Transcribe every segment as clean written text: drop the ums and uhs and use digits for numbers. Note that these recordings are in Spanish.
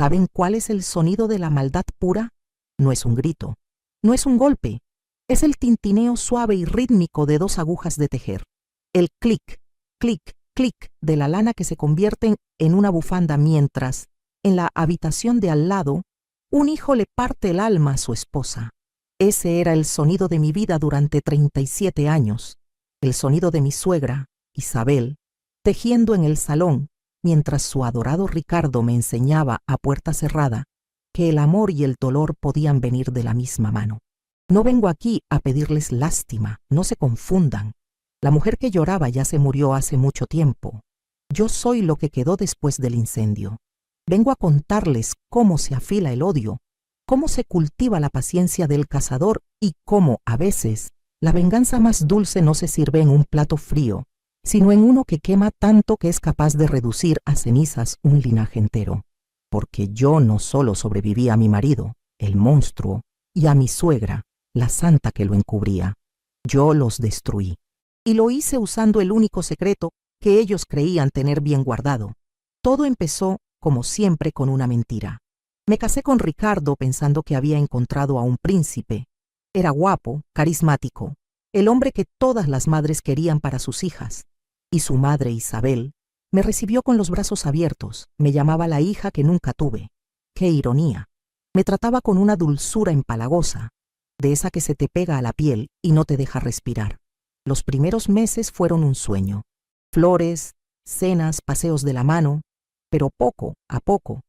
¿Saben cuál es el sonido de la maldad pura? No es un grito, no es un golpe, es el tintineo suave y rítmico de dos agujas de tejer. El clic, clic, clic de la lana que se convierte en una bufanda mientras, en la habitación de al lado, un hijo le parte el alma a su esposa. Ese era el sonido de mi vida durante 37 años, el sonido de mi suegra, Isabel, tejiendo en el salón, mientras su adorado Ricardo me enseñaba a puerta cerrada que el amor y el dolor podían venir de la misma mano. No vengo aquí a pedirles lástima, no se confundan. La mujer que lloraba ya se murió hace mucho tiempo. Yo soy lo que quedó después del incendio. Vengo a contarles cómo se afila el odio, cómo se cultiva la paciencia del cazador y cómo, a veces, la venganza más dulce no se sirve en un plato frío, sino en uno que quema tanto que es capaz de reducir a cenizas un linaje entero. Porque yo no solo sobreviví a mi marido, el monstruo, y a mi suegra, la santa que lo encubría. Yo los destruí. Y lo hice usando el único secreto que ellos creían tener bien guardado. Todo empezó, como siempre, con una mentira. Me casé con Ricardo pensando que había encontrado a un príncipe. Era guapo, carismático, el hombre que todas las madres querían para sus hijas. Y su madre, Isabel, me recibió con los brazos abiertos, me llamaba la hija que nunca tuve. ¡Qué ironía! Me trataba con una dulzura empalagosa, de esa que se te pega a la piel y no te deja respirar. Los primeros meses fueron un sueño. Flores, cenas, paseos de la mano, pero poco a poco,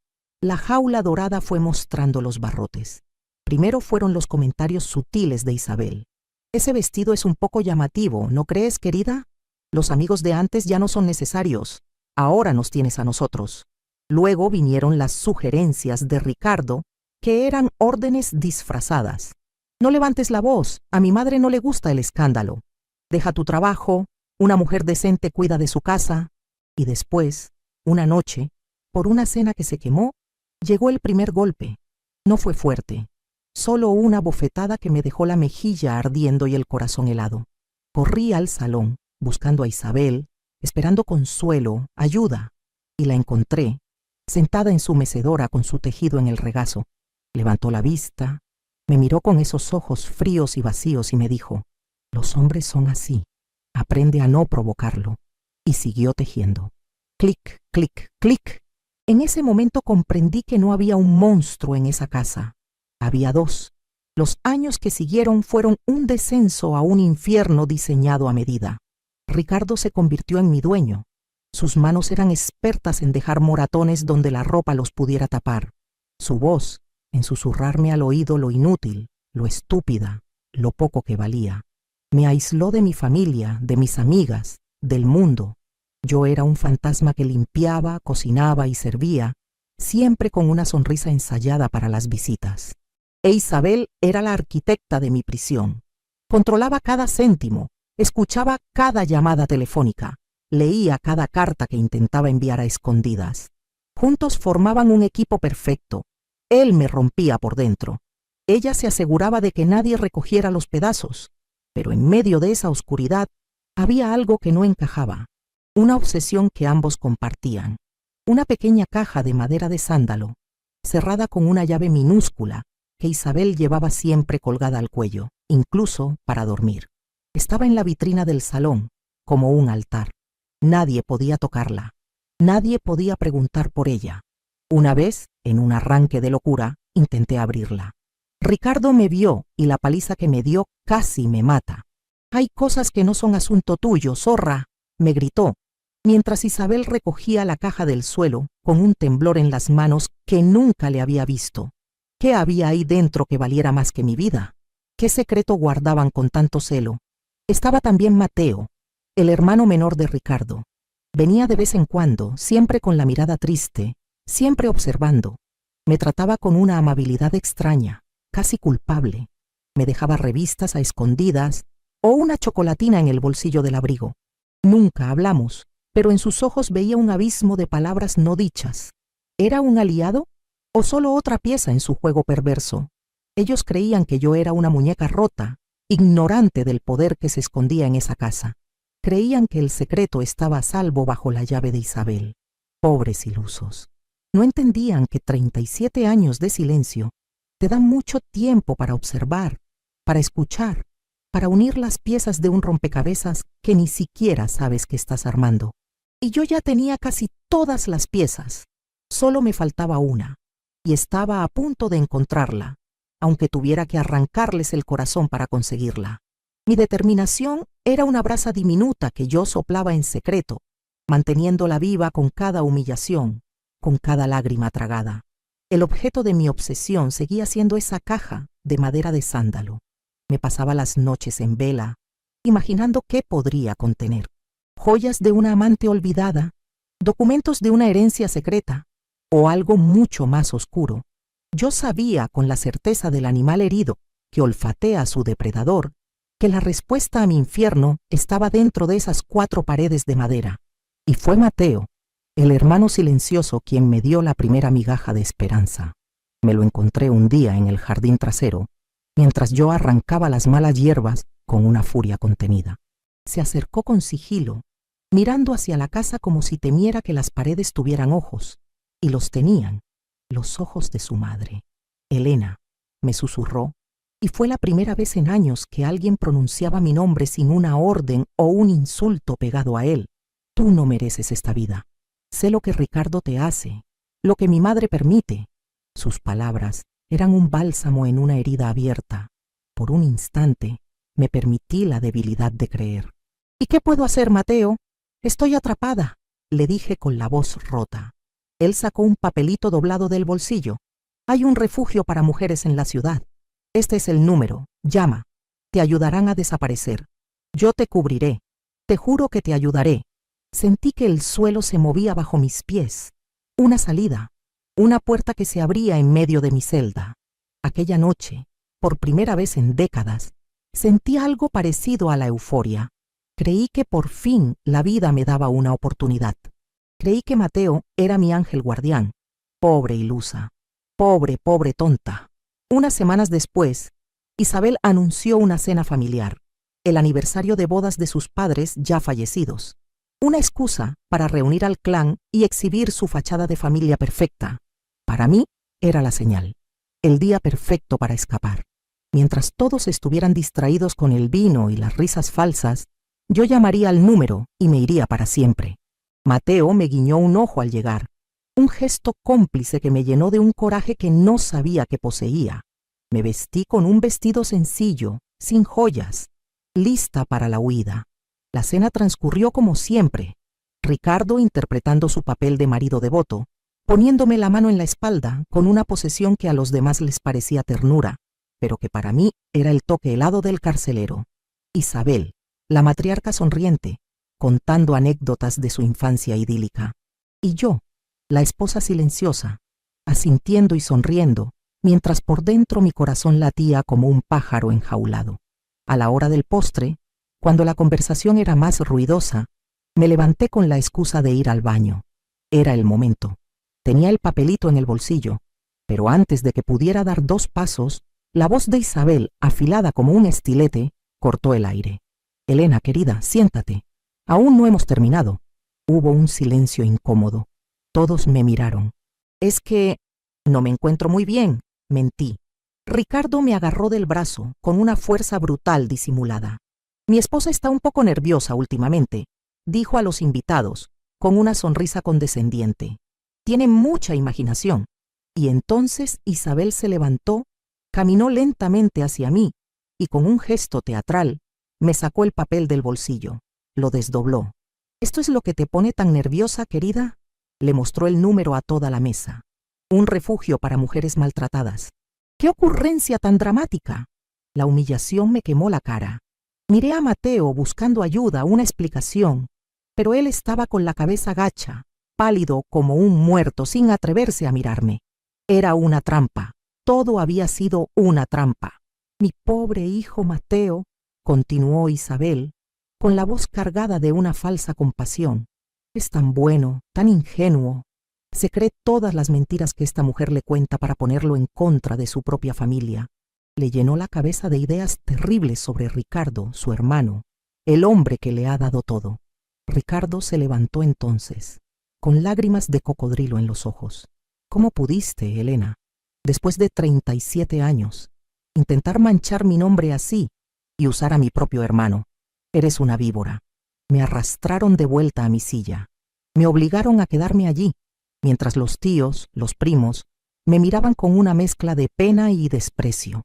la jaula dorada fue mostrando los barrotes. Primero fueron los comentarios sutiles de Isabel. Ese vestido es un poco llamativo, ¿no crees, querida? Los amigos de antes ya no son necesarios. Ahora nos tienes a nosotros. Luego vinieron las sugerencias de Ricardo, que eran órdenes disfrazadas. No levantes la voz, a mi madre no le gusta el escándalo. Deja tu trabajo, una mujer decente cuida de su casa. Y después, una noche, por una cena que se quemó, llegó el primer golpe. No fue fuerte, solo una bofetada que me dejó la mejilla ardiendo y el corazón helado. Corrí al salón, buscando a Isabel, esperando consuelo, ayuda, y la encontré, sentada en su mecedora con su tejido en el regazo. Levantó la vista, me miró con esos ojos fríos y vacíos y me dijo: «Los hombres son así, aprende a no provocarlo», y siguió tejiendo. Clic, clic, clic. En ese momento comprendí que no había un monstruo en esa casa. Había dos. Los años que siguieron fueron un descenso a un infierno diseñado a medida. Ricardo se convirtió en mi dueño. Sus manos eran expertas en dejar moratones donde la ropa los pudiera tapar. Su voz, en susurrarme al oído lo inútil, lo estúpida, lo poco que valía. Me aisló de mi familia, de mis amigas, del mundo. Yo era un fantasma que limpiaba, cocinaba y servía, siempre con una sonrisa ensayada para las visitas. E Isabel era la arquitecta de mi prisión. Controlaba cada céntimo, escuchaba cada llamada telefónica, leía cada carta que intentaba enviar a escondidas. Juntos formaban un equipo perfecto. Él me rompía por dentro. Ella se aseguraba de que nadie recogiera los pedazos, pero en medio de esa oscuridad había algo que no encajaba. Una obsesión que ambos compartían. Una pequeña caja de madera de sándalo, cerrada con una llave minúscula, que Isabel llevaba siempre colgada al cuello, incluso para dormir. Estaba en la vitrina del salón, como un altar. Nadie podía tocarla. Nadie podía preguntar por ella. Una vez, en un arranque de locura, intenté abrirla. Ricardo me vio y la paliza que me dio casi me mata. «Hay cosas que no son asunto tuyo, zorra», me gritó, mientras Isabel recogía la caja del suelo con un temblor en las manos que nunca le había visto. ¿Qué había ahí dentro que valiera más que mi vida? ¿Qué secreto guardaban con tanto celo? Estaba también Mateo, el hermano menor de Ricardo. Venía de vez en cuando, siempre con la mirada triste, siempre observando. Me trataba con una amabilidad extraña, casi culpable. Me dejaba revistas a escondidas o una chocolatina en el bolsillo del abrigo. Nunca hablamos, pero en sus ojos veía un abismo de palabras no dichas. ¿Era un aliado o solo otra pieza en su juego perverso? Ellos creían que yo era una muñeca rota, ignorante del poder que se escondía en esa casa. Creían que el secreto estaba a salvo bajo la llave de Isabel. Pobres ilusos. No entendían que 37 años de silencio te dan mucho tiempo para observar, para escuchar, para unir las piezas de un rompecabezas que ni siquiera sabes que estás armando. Y yo ya tenía casi todas las piezas. Solo me faltaba una, y estaba a punto de encontrarla, aunque tuviera que arrancarles el corazón para conseguirla. Mi determinación era una brasa diminuta que yo soplaba en secreto, manteniéndola viva con cada humillación, con cada lágrima tragada. El objeto de mi obsesión seguía siendo esa caja de madera de sándalo. Me pasaba las noches en vela, imaginando qué podría contener. Joyas de una amante olvidada, documentos de una herencia secreta, o algo mucho más oscuro. Yo sabía con la certeza del animal herido que olfatea a su depredador que la respuesta a mi infierno estaba dentro de esas 4 paredes de madera. Y fue Mateo, el hermano silencioso, quien me dio la primera migaja de esperanza. Me lo encontré un día en el jardín trasero, mientras yo arrancaba las malas hierbas con una furia contenida. Se acercó con sigilo, mirando hacia la casa como si temiera que las paredes tuvieran ojos, y los tenían, los ojos de su madre. Elena, me susurró, y fue la primera vez en años que alguien pronunciaba mi nombre sin una orden o un insulto pegado a él. Tú no mereces esta vida. Sé lo que Ricardo te hace, lo que mi madre permite. Sus palabras eran un bálsamo en una herida abierta. Por un instante me permití la debilidad de creer. ¿Y qué puedo hacer, Mateo? Estoy atrapada, le dije con la voz rota. Él sacó un papelito doblado del bolsillo. Hay un refugio para mujeres en la ciudad. Este es el número. Llama. Te ayudarán a desaparecer. Yo te cubriré. Te juro que te ayudaré. Sentí que el suelo se movía bajo mis pies. Una salida. Una puerta que se abría en medio de mi celda. Aquella noche, por primera vez en décadas, sentí algo parecido a la euforia. Creí que por fin la vida me daba una oportunidad. Creí que Mateo era mi ángel guardián. Pobre ilusa. Pobre tonta. Unas semanas después, Isabel anunció una cena familiar, el aniversario de bodas de sus padres ya fallecidos. Una excusa para reunir al clan y exhibir su fachada de familia perfecta. Para mí era la señal, el día perfecto para escapar. Mientras todos estuvieran distraídos con el vino y las risas falsas, yo llamaría al número y me iría para siempre. Mateo me guiñó un ojo al llegar, un gesto cómplice que me llenó de un coraje que no sabía que poseía. Me vestí con un vestido sencillo, sin joyas, lista para la huida. La cena transcurrió como siempre, Ricardo interpretando su papel de marido devoto, poniéndome la mano en la espalda con una posesión que a los demás les parecía ternura, pero que para mí era el toque helado del carcelero. Isabel, la matriarca sonriente, contando anécdotas de su infancia idílica. Y yo, la esposa silenciosa, asintiendo y sonriendo, mientras por dentro mi corazón latía como un pájaro enjaulado. A la hora del postre, cuando la conversación era más ruidosa, me levanté con la excusa de ir al baño. Era el momento. Tenía el papelito en el bolsillo, pero antes de que pudiera dar 2 pasos, la voz de Isabel, afilada como un estilete, cortó el aire. Elena, querida, siéntate. Aún no hemos terminado. Hubo un silencio incómodo. Todos me miraron. Es que no me encuentro muy bien, mentí. Ricardo me agarró del brazo con una fuerza brutal disimulada. Mi esposa está un poco nerviosa últimamente, dijo a los invitados, con una sonrisa condescendiente. Tiene mucha imaginación. Y entonces Isabel se levantó, caminó lentamente hacia mí y con un gesto teatral me sacó el papel del bolsillo. Lo desdobló. ¿Esto es lo que te pone tan nerviosa, querida? Le mostró el número a toda la mesa. Un refugio para mujeres maltratadas. ¡Qué ocurrencia tan dramática! La humillación me quemó la cara. Miré a Mateo buscando ayuda, una explicación, pero él estaba con la cabeza gacha, pálido como un muerto, sin atreverse a mirarme. Era una trampa. Todo había sido una trampa. Mi pobre hijo Mateo, continuó Isabel, con la voz cargada de una falsa compasión. Es tan bueno, tan ingenuo. Se cree todas las mentiras que esta mujer le cuenta para ponerlo en contra de su propia familia. Le llenó la cabeza de ideas terribles sobre Ricardo, su hermano, el hombre que le ha dado todo. Ricardo se levantó entonces, con lágrimas de cocodrilo en los ojos. ¿Cómo pudiste, Elena, después de 37 años, intentar manchar mi nombre así y usar a mi propio hermano? Eres una víbora. Me arrastraron de vuelta a mi silla. Me obligaron a quedarme allí, mientras los tíos, los primos, me miraban con una mezcla de pena y desprecio.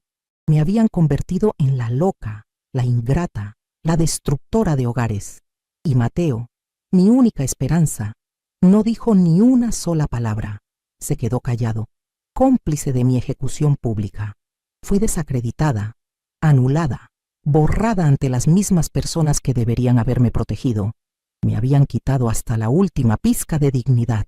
Me habían convertido en la loca, la ingrata, la destructora de hogares. Y Mateo, mi única esperanza, no dijo ni una sola palabra. Se quedó callado, cómplice de mi ejecución pública. Fui desacreditada, anulada, borrada ante las mismas personas que deberían haberme protegido. Me habían quitado hasta la última pizca de dignidad.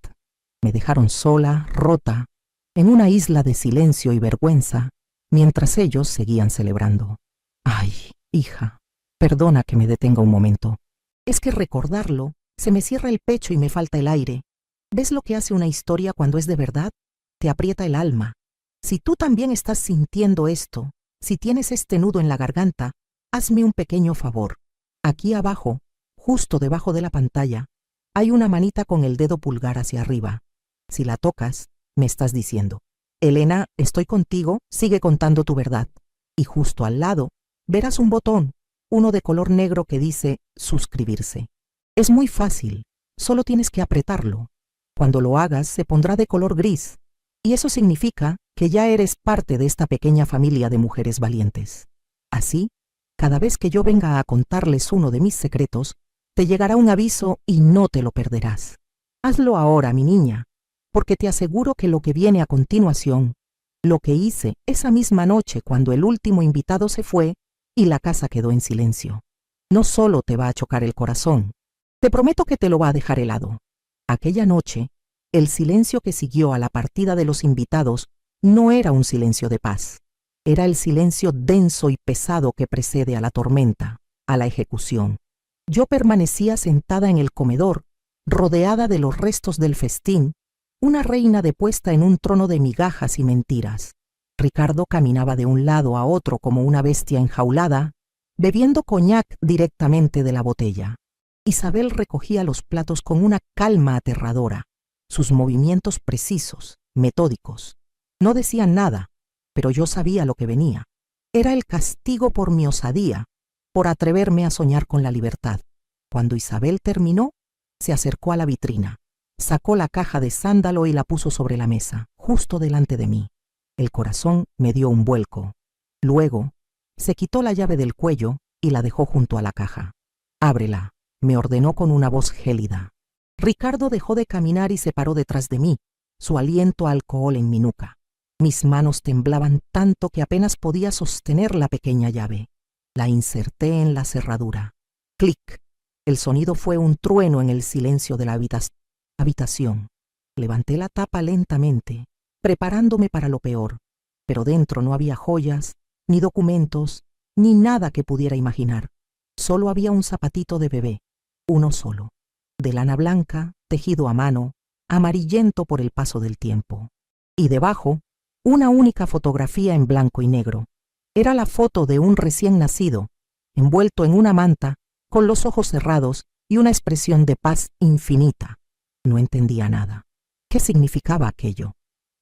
Me dejaron sola, rota, en una isla de silencio y vergüenza, mientras ellos seguían celebrando. Ay, hija, perdona que me detenga un momento. Es que recordarlo, se me cierra el pecho y me falta el aire. ¿Ves lo que hace una historia cuando es de verdad? Te aprieta el alma. Si tú también estás sintiendo esto, si tienes este nudo en la garganta, hazme un pequeño favor. Aquí abajo, justo debajo de la pantalla, hay una manita con el dedo pulgar hacia arriba. Si la tocas, me estás diciendo: Elena, estoy contigo, sigue contando tu verdad. Y justo al lado, verás un botón, uno de color negro que dice suscribirse. Es muy fácil, solo tienes que apretarlo. Cuando lo hagas, se pondrá de color gris, y eso significa que ya eres parte de esta pequeña familia de mujeres valientes. Así, cada vez que yo venga a contarles uno de mis secretos, te llegará un aviso y no te lo perderás. Hazlo ahora, mi niña, porque te aseguro que lo que viene a continuación, lo que hice esa misma noche cuando el último invitado se fue y la casa quedó en silencio, no solo te va a chocar el corazón, te prometo que te lo va a dejar helado. Aquella noche, el silencio que siguió a la partida de los invitados no era un silencio de paz. Era el silencio denso y pesado que precede a la tormenta, a la ejecución. Yo permanecía sentada en el comedor, rodeada de los restos del festín, una reina depuesta en un trono de migajas y mentiras. Ricardo caminaba de un lado a otro como una bestia enjaulada, bebiendo coñac directamente de la botella. Isabel recogía los platos con una calma aterradora, sus movimientos precisos, metódicos. No decían nada, pero yo sabía lo que venía. Era el castigo por mi osadía, por atreverme a soñar con la libertad. Cuando Isabel terminó, se acercó a la vitrina, sacó la caja de sándalo y la puso sobre la mesa, justo delante de mí. El corazón me dio un vuelco. Luego, se quitó la llave del cuello y la dejó junto a la caja. «Ábrela», me ordenó con una voz gélida. Ricardo dejó de caminar y se paró detrás de mí, su aliento a alcohol en mi nuca. Mis manos temblaban tanto que apenas podía sostener la pequeña llave. La inserté en la cerradura. Clic. El sonido fue un trueno en el silencio de la habitación. Levanté la tapa lentamente, preparándome para lo peor, pero dentro no había joyas, ni documentos, ni nada que pudiera imaginar. Solo había un zapatito de bebé, uno solo, de lana blanca, tejido a mano, amarillento por el paso del tiempo. Y debajo, una única fotografía en blanco y negro. Era la foto de un recién nacido, envuelto en una manta, con los ojos cerrados y una expresión de paz infinita. No entendía nada. ¿Qué significaba aquello?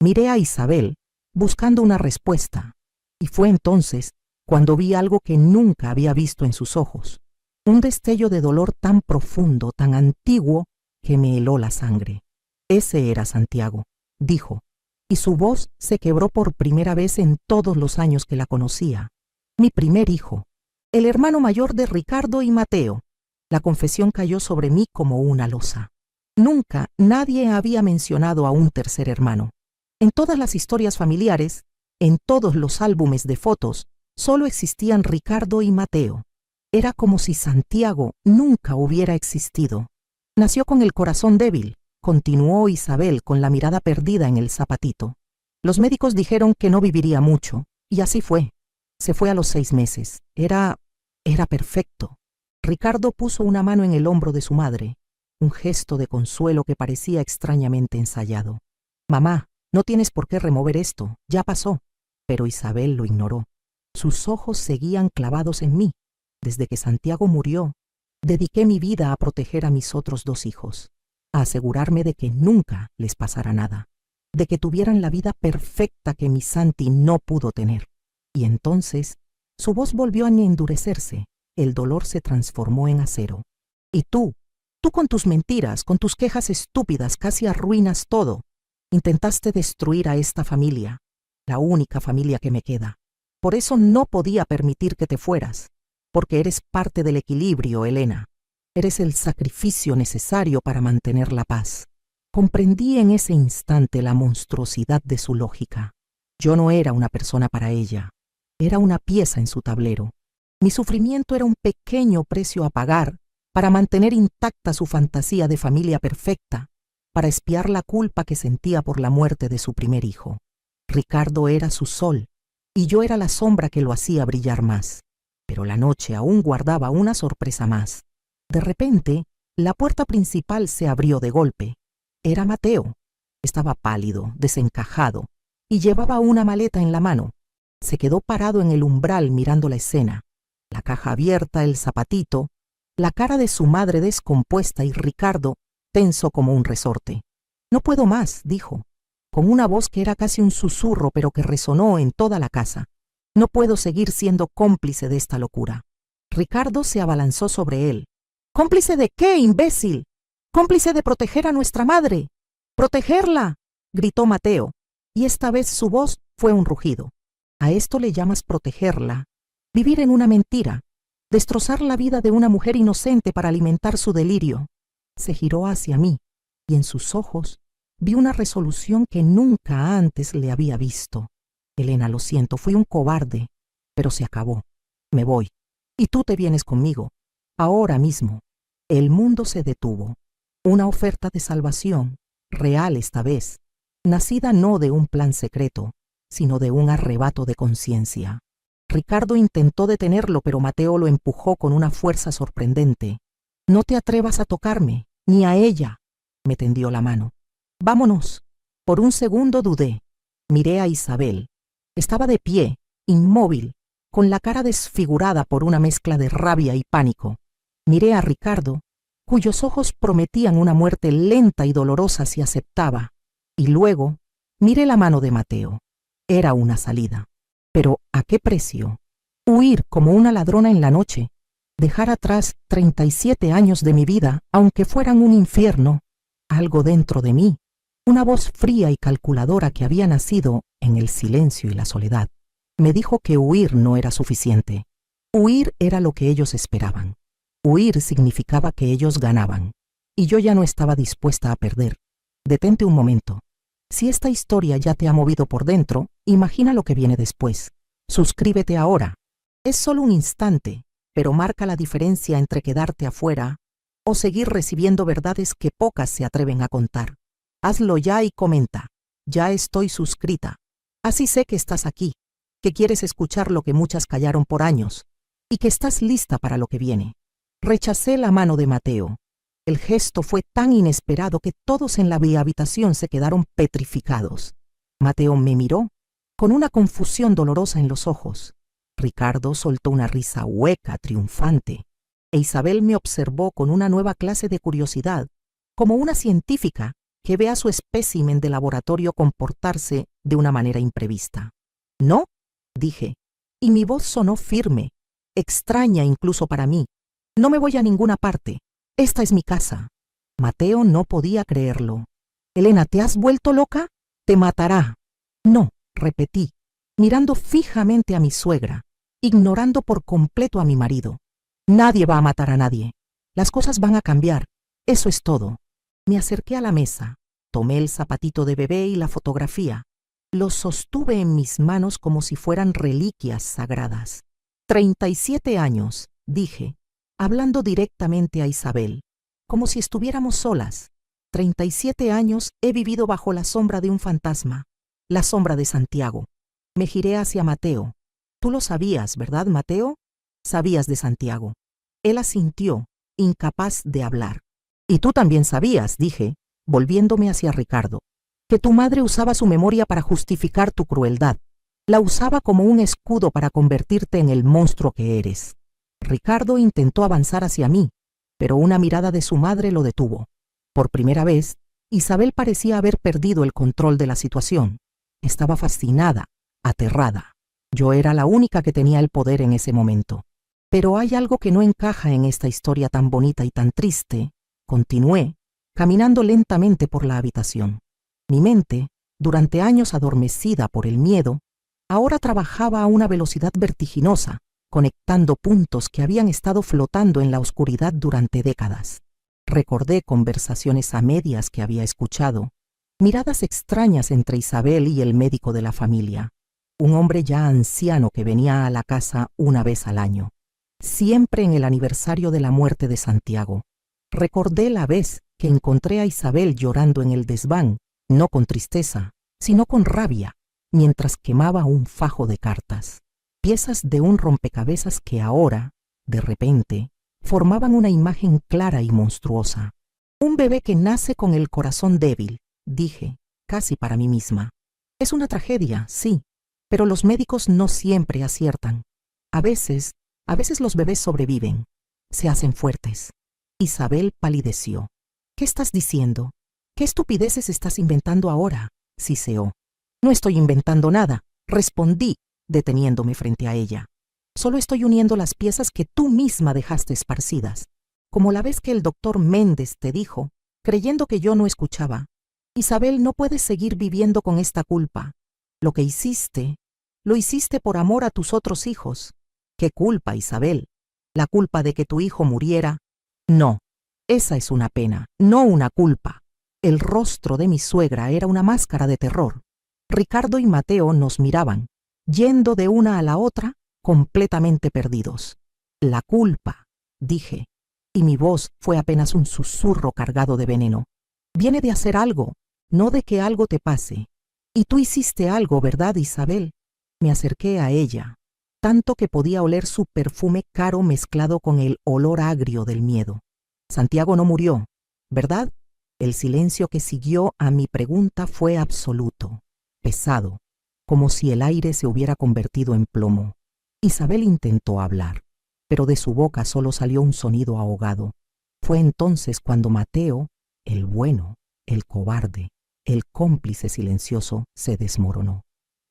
Miré a Isabel, buscando una respuesta, y fue entonces cuando vi algo que nunca había visto en sus ojos. Un destello de dolor tan profundo, tan antiguo, que me heló la sangre. Ese era Santiago, dijo, y su voz se quebró por primera vez en todos los años que la conocía. Mi primer hijo, el hermano mayor de Ricardo y Mateo. La confesión cayó sobre mí como una losa. Nunca nadie había mencionado a un tercer hermano. En todas las historias familiares, en todos los álbumes de fotos, solo existían Ricardo y Mateo. Era como si Santiago nunca hubiera existido. Nació con el corazón débil, continuó Isabel con la mirada perdida en el zapatito. Los médicos dijeron que no viviría mucho, y así fue. Se fue a los 6 meses. Era perfecto. Ricardo puso una mano en el hombro de su madre, un gesto de consuelo que parecía extrañamente ensayado. «Mamá, no tienes por qué remover esto, ya pasó». Pero Isabel lo ignoró. Sus ojos seguían clavados en mí. Desde que Santiago murió, dediqué mi vida a proteger a mis otros 2 hijos, a asegurarme de que nunca les pasara nada. de que tuvieran la vida perfecta que mi Santi no pudo tener. Y entonces su voz volvió a endurecerse, el dolor se transformó en acero. Y tú con tus mentiras, con tus quejas estúpidas, casi arruinas todo. Intentaste destruir a esta familia, la única familia que me queda. Por eso no podía permitir que te fueras, porque eres parte del equilibrio, Elena. Eres el sacrificio necesario para mantener la paz. Comprendí en ese instante la monstruosidad de su lógica. Yo no era una persona para ella, era una pieza en su tablero. Mi sufrimiento era un pequeño precio a pagar para mantener intacta su fantasía de familia perfecta, para expiar la culpa que sentía por la muerte de su primer hijo. Ricardo era su sol, y yo era la sombra que lo hacía brillar más. Pero la noche aún guardaba una sorpresa más. De repente, la puerta principal se abrió de golpe. Era Mateo. Estaba pálido, desencajado, y llevaba una maleta en la mano. Se quedó parado en el umbral mirando la escena. La caja abierta, el zapatito, la cara de su madre descompuesta y Ricardo tenso como un resorte. «No puedo más», dijo, con una voz que era casi un susurro pero que resonó en toda la casa. «No puedo seguir siendo cómplice de esta locura». Ricardo se abalanzó sobre él. «¿Cómplice de qué, imbécil? ¡Cómplice de proteger a nuestra madre! ¡Protegerla!», gritó Mateo, y esta vez su voz fue un rugido. «¿A esto le llamas protegerla? Vivir en una mentira, destrozar la vida de una mujer inocente para alimentar su delirio». Se giró hacia mí, y en sus ojos vi una resolución que nunca antes le había visto. «Elena, lo siento, fui un cobarde, pero se acabó. Me voy, y tú te vienes conmigo, ahora mismo». El mundo se detuvo. Una oferta de salvación, real esta vez, nacida no de un plan secreto, sino de un arrebato de conciencia. Ricardo intentó detenerlo, pero Mateo lo empujó con una fuerza sorprendente. «No te atrevas a tocarme, ni a ella», me tendió la mano. «Vámonos». Por un segundo dudé. Miré a Isabel. Estaba de pie, inmóvil, con la cara desfigurada por una mezcla de rabia y pánico. Miré a Ricardo, cuyos ojos prometían una muerte lenta y dolorosa si aceptaba, y luego miré la mano de Mateo. Era una salida. Pero ¿a qué precio? Huir como una ladrona en la noche, dejar atrás 37 años de mi vida, aunque fueran un infierno. Algo dentro de mí, una voz fría y calculadora que había nacido en el silencio y la soledad, me dijo que huir no era suficiente. Huir era lo que ellos esperaban. Huir significaba que ellos ganaban, y yo ya no estaba dispuesta a perder. Detente un momento. Si esta historia ya te ha movido por dentro, imagina lo que viene después. Suscríbete ahora. Es solo un instante, pero marca la diferencia entre quedarte afuera o seguir recibiendo verdades que pocas se atreven a contar. Hazlo ya y comenta. Ya estoy suscrita. Así sé que estás aquí, que quieres escuchar lo que muchas callaron por años, y que estás lista para lo que viene. Rechacé la mano de Mateo. El gesto fue tan inesperado que todos en la habitación se quedaron petrificados. Mateo me miró con una confusión dolorosa en los ojos. Ricardo soltó una risa hueca, triunfante, e Isabel me observó con una nueva clase de curiosidad, como una científica que ve a su espécimen de laboratorio comportarse de una manera imprevista. «¿No?», dije, y mi voz sonó firme, extraña incluso para mí. «No me voy a ninguna parte. Esta es mi casa». Mateo no podía creerlo. «Elena, ¿te has vuelto loca? Te matará». «No», repetí, mirando fijamente a mi suegra, ignorando por completo a mi marido. «Nadie va a matar a nadie. Las cosas van a cambiar. Eso es todo». Me acerqué a la mesa, tomé el zapatito de bebé y la fotografía. Los sostuve en mis manos como si fueran reliquias sagradas. 37 años, dije, hablando directamente a Isabel, como si estuviéramos solas. 37 años he vivido bajo la sombra de un fantasma, la sombra de Santiago. Me giré hacia Mateo. «Tú lo sabías, ¿verdad, Mateo? Sabías de Santiago». Él asintió, incapaz de hablar. «Y tú también sabías», dije, volviéndome hacia Ricardo, «que tu madre usaba su memoria para justificar tu crueldad. La usaba como un escudo para convertirte en el monstruo que eres». Ricardo intentó avanzar hacia mí, pero una mirada de su madre lo detuvo. Por primera vez, Isabel parecía haber perdido el control de la situación. Estaba fascinada, aterrada. Yo era la única que tenía el poder en ese momento. Pero hay algo que no encaja en esta historia tan bonita y tan triste. Continué, caminando lentamente por la habitación. Mi mente, durante años adormecida por el miedo, ahora trabajaba a una velocidad vertiginosa, conectando puntos que habían estado flotando en la oscuridad durante décadas. Recordé conversaciones a medias que había escuchado, miradas extrañas entre Isabel y el médico de la familia, un hombre ya anciano que venía a la casa una vez al año, siempre en el aniversario de la muerte de Santiago. Recordé la vez que encontré a Isabel llorando en el desván, no con tristeza, sino con rabia, mientras quemaba un fajo de cartas, piezas de un rompecabezas que ahora, de repente, formaban una imagen clara y monstruosa. Un bebé que nace con el corazón débil, dije, casi para mí misma. Es una tragedia, sí, pero los médicos no siempre aciertan. A veces los bebés sobreviven, se hacen fuertes. Isabel palideció. ¿Qué estás diciendo? ¿Qué estupideces estás inventando ahora? Siseó. No estoy inventando nada, respondí, deteniéndome frente a ella. Solo estoy uniendo las piezas que tú misma dejaste esparcidas, como la vez que el doctor Méndez te dijo, creyendo que yo no escuchaba. Isabel, no puedes seguir viviendo con esta culpa. Lo que hiciste, lo hiciste por amor a tus otros hijos. ¿Qué culpa, Isabel? ¿La culpa de que tu hijo muriera? No, esa es una pena, no una culpa. El rostro de mi suegra era una máscara de terror. Ricardo y Mateo nos miraban, yendo de una a la otra, completamente perdidos. La culpa, dije, y mi voz fue apenas un susurro cargado de veneno. Viene de hacer algo, no de que algo te pase. Y tú hiciste algo, ¿verdad, Isabel? Me acerqué a ella, tanto que podía oler su perfume caro mezclado con el olor agrio del miedo. Santiago no murió, ¿verdad? El silencio que siguió a mi pregunta fue absoluto, pesado, como si el aire se hubiera convertido en plomo. Isabel intentó hablar, pero de su boca solo salió un sonido ahogado. Fue entonces cuando Mateo, el bueno, el cobarde, el cómplice silencioso, se desmoronó.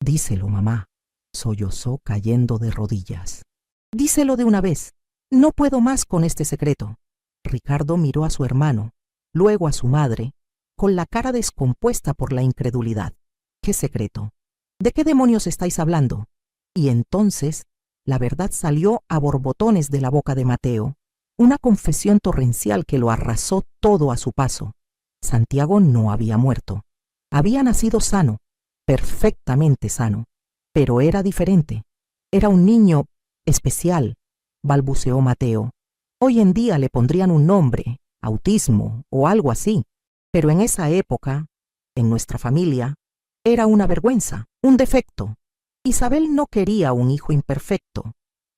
Díselo, mamá, sollozó cayendo de rodillas. Díselo de una vez. No puedo más con este secreto. Ricardo miró a su hermano, luego a su madre, con la cara descompuesta por la incredulidad. ¿Qué secreto? ¿De qué demonios estáis hablando? Y entonces la verdad salió a borbotones de la boca de Mateo, una confesión torrencial que lo arrasó todo a su paso. Santiago no había muerto. Había nacido sano, perfectamente sano, pero era diferente. Era un niño especial, balbuceó Mateo. Hoy en día le pondrían un nombre, autismo o algo así, pero en esa época, en nuestra familia, era una vergüenza, un defecto. Isabel no quería un hijo imperfecto,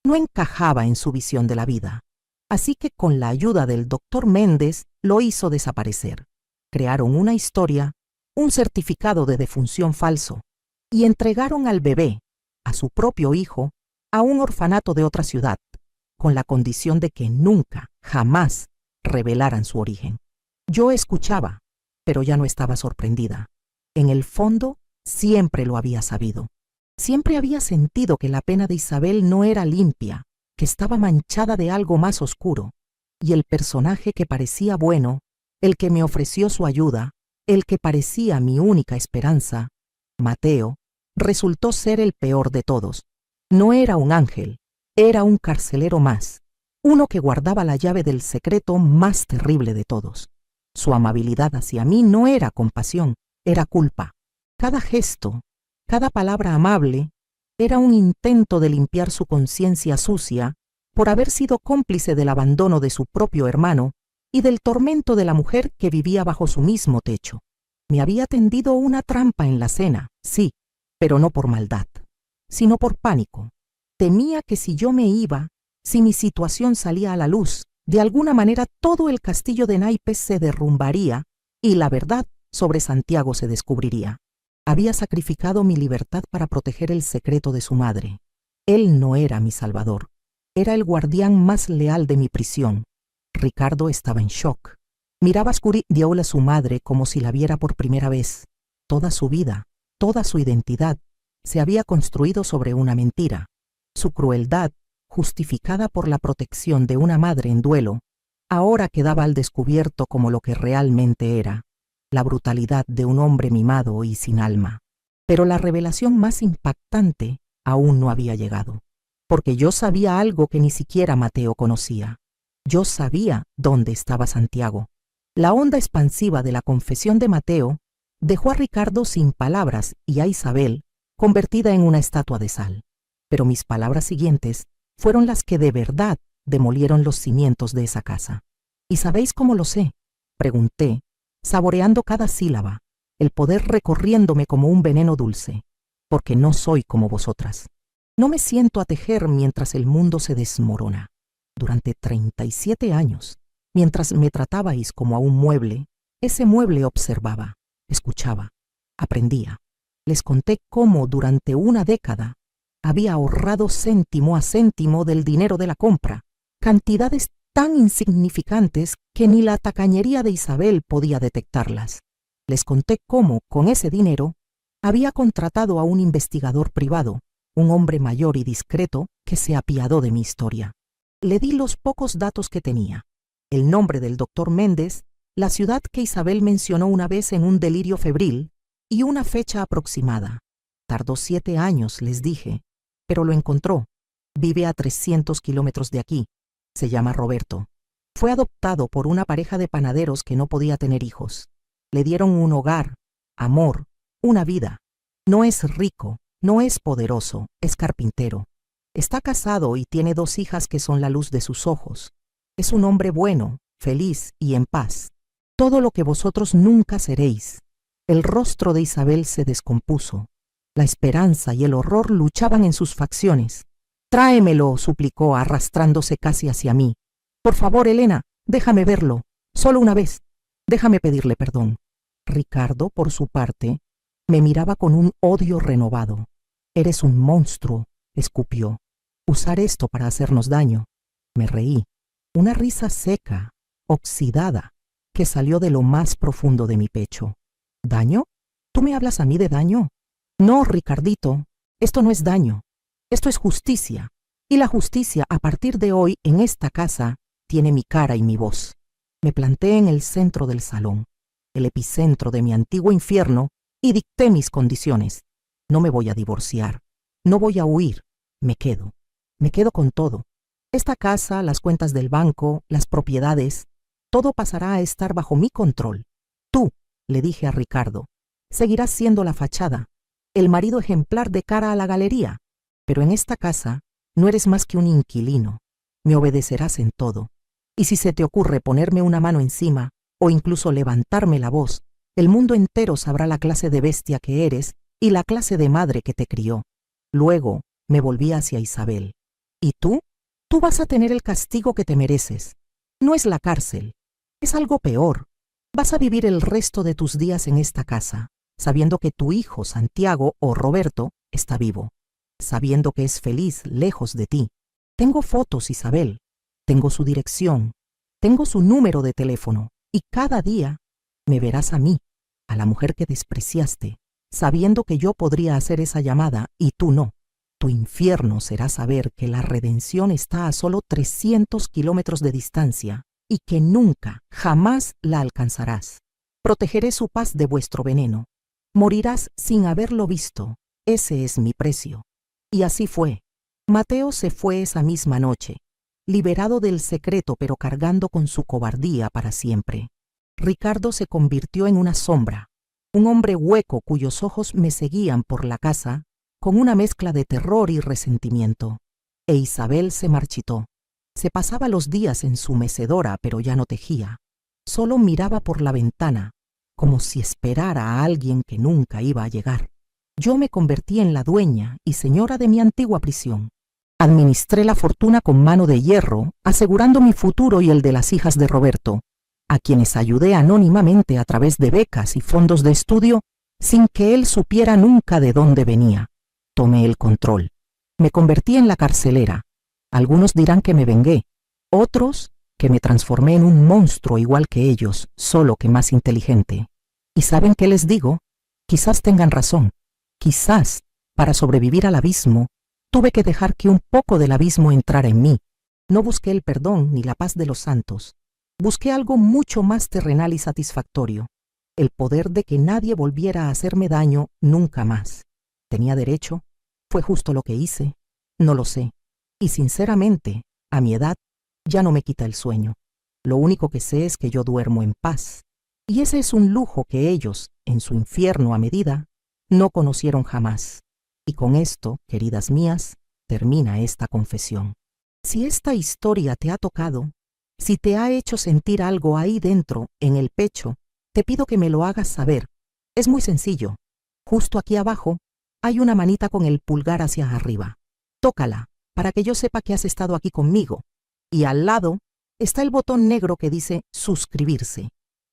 no encajaba en su visión de la vida, así que con la ayuda del doctor Méndez lo hizo desaparecer. Crearon una historia, un certificado de defunción falso, y entregaron al bebé, a su propio hijo, a un orfanato de otra ciudad, con la condición de que nunca, jamás, revelaran su origen. Yo escuchaba, pero ya no estaba sorprendida. En el fondo, siempre lo había sabido. Siempre había sentido que la pena de Isabel no era limpia, que estaba manchada de algo más oscuro, y el personaje que parecía bueno, el que me ofreció su ayuda, el que parecía mi única esperanza, Mateo, resultó ser el peor de todos. No era un ángel, era un carcelero más, uno que guardaba la llave del secreto más terrible de todos. Su amabilidad hacia mí no era compasión, era culpa. Cada gesto, cada palabra amable, era un intento de limpiar su conciencia sucia por haber sido cómplice del abandono de su propio hermano y del tormento de la mujer que vivía bajo su mismo techo. Me había tendido una trampa en la cena, sí, pero no por maldad, sino por pánico. Temía que si yo me iba, si mi situación salía a la luz, de alguna manera todo el castillo de naipes se derrumbaría y la verdad sobre Santiago se descubriría. Había sacrificado mi libertad para proteger el secreto de su madre. Él no era mi salvador, era el guardián más leal de mi prisión. Ricardo estaba en shock. Miraba a su madre como si la viera por primera vez. Toda su vida, toda su identidad, se había construido sobre una mentira. Su crueldad, justificada por la protección de una madre en duelo, ahora quedaba al descubierto como lo que realmente era, la brutalidad de un hombre mimado y sin alma. Pero la revelación más impactante aún no había llegado, porque yo sabía algo que ni siquiera Mateo conocía. Yo sabía dónde estaba Santiago. La onda expansiva de la confesión de Mateo dejó a Ricardo sin palabras y a Isabel convertida en una estatua de sal. Pero mis palabras siguientes fueron las que de verdad demolieron los cimientos de esa casa. ¿Y sabéis cómo lo sé?, pregunté, saboreando cada sílaba, el poder recorriéndome como un veneno dulce, porque no soy como vosotras. No me siento a tejer mientras el mundo se desmorona. Durante 37 años, mientras me tratabais como a un mueble, ese mueble observaba, escuchaba, aprendía. Les conté cómo durante una década había ahorrado céntimo a céntimo del dinero de la compra, cantidades tan insignificantes que ni la tacañería de Isabel podía detectarlas. Les conté cómo, con ese dinero, había contratado a un investigador privado, un hombre mayor y discreto que se apiadó de mi historia. Le di los pocos datos que tenía: el nombre del doctor Méndez, la ciudad que Isabel mencionó una vez en un delirio febril y una fecha aproximada. Tardó 7 años, les dije, pero lo encontró. Vive a 300 kilómetros de aquí. Se llama Roberto. Fue adoptado por una pareja de panaderos que no podía tener hijos. Le dieron un hogar, amor, una vida. No es rico, no es poderoso, es carpintero. Está casado y tiene 2 hijas que son la luz de sus ojos. Es un hombre bueno, feliz y en paz. Todo lo que vosotros nunca seréis. El rostro de Isabel se descompuso. La esperanza y el horror luchaban en sus facciones. «Tráemelo», suplicó, arrastrándose casi hacia mí. «Por favor, Elena, déjame verlo. Solo una vez. Déjame pedirle perdón». Ricardo, por su parte, me miraba con un odio renovado. «Eres un monstruo», escupió. «Usar esto para hacernos daño». Me reí. Una risa seca, oxidada, que salió de lo más profundo de mi pecho. ¿Daño? ¿Tú me hablas a mí de daño? No, Ricardito, esto no es daño. Esto es justicia. Y la justicia, a partir de hoy, en esta casa, tiene mi cara y mi voz. Me planté en el centro del salón, el epicentro de mi antiguo infierno, y dicté mis condiciones. No me voy a divorciar. No voy a huir. Me quedo. Me quedo con todo. Esta casa, las cuentas del banco, las propiedades, todo pasará a estar bajo mi control. Tú, le dije a Ricardo, seguirás siendo la fachada, el marido ejemplar de cara a la galería, pero en esta casa no eres más que un inquilino. Me obedecerás en todo. Y si se te ocurre ponerme una mano encima o incluso levantarme la voz, el mundo entero sabrá la clase de bestia que eres y la clase de madre que te crió. Luego me volví hacia Isabel. ¿Y tú? Tú vas a tener el castigo que te mereces. No es la cárcel, es algo peor. Vas a vivir el resto de tus días en esta casa, sabiendo que tu hijo Santiago o Roberto está vivo, sabiendo que es feliz lejos de ti. Tengo fotos, Isabel, tengo su dirección, tengo su número de teléfono, y cada día me verás a mí, a la mujer que despreciaste, sabiendo que yo podría hacer esa llamada y tú no. Tu infierno será saber que la redención está a solo 300 kilómetros de distancia y que nunca, jamás la alcanzarás. Protegeré su paz de vuestro veneno. Morirás sin haberlo visto. Ese es mi precio. Y así fue. Mateo se fue esa misma noche, liberado del secreto pero cargando con su cobardía para siempre. Ricardo se convirtió en una sombra, un hombre hueco cuyos ojos me seguían por la casa con una mezcla de terror y resentimiento. E Isabel se marchitó. Se pasaba los días en su mecedora, pero ya no tejía. Solo miraba por la ventana, como si esperara a alguien que nunca iba a llegar. Yo me convertí en la dueña y señora de mi antigua prisión. Administré la fortuna con mano de hierro, asegurando mi futuro y el de las hijas de Roberto, a quienes ayudé anónimamente a través de becas y fondos de estudio, sin que él supiera nunca de dónde venía. Tomé el control. Me convertí en la carcelera. Algunos dirán que me vengué, otros que me transformé en un monstruo igual que ellos, solo que más inteligente. ¿Y saben qué les digo? Quizás tengan razón. Quizás, para sobrevivir al abismo, tuve que dejar que un poco del abismo entrara en mí. No busqué el perdón ni la paz de los santos. Busqué algo mucho más terrenal y satisfactorio. El poder de que nadie volviera a hacerme daño nunca más. ¿Tenía derecho? ¿Fue justo lo que hice? No lo sé. Y sinceramente, a mi edad, ya no me quita el sueño. Lo único que sé es que yo duermo en paz. Y ese es un lujo que ellos, en su infierno a medida, no conocieron jamás. Y con esto, queridas mías, termina esta confesión. Si esta historia te ha tocado, si te ha hecho sentir algo ahí dentro, en el pecho, te pido que me lo hagas saber. Es muy sencillo. Justo aquí abajo hay una manita con el pulgar hacia arriba. Tócala, para que yo sepa que has estado aquí conmigo. Y al lado está el botón negro que dice suscribirse.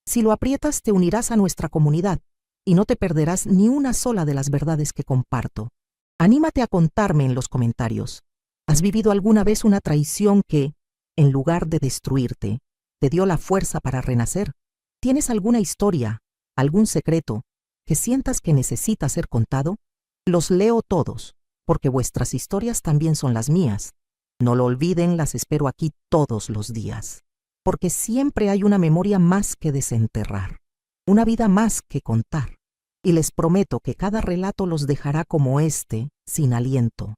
Si lo aprietas te unirás a nuestra comunidad y no te perderás ni una sola de las verdades que comparto. Anímate a contarme en los comentarios. ¿Has vivido alguna vez una traición que, en lugar de destruirte, te dio la fuerza para renacer? ¿Tienes alguna historia, algún secreto, que sientas que necesita ser contado? Los leo todos, porque vuestras historias también son las mías. No lo olviden, las espero aquí todos los días, porque siempre hay una memoria más que desenterrar, una vida más que contar, y les prometo que cada relato los dejará como este, sin aliento,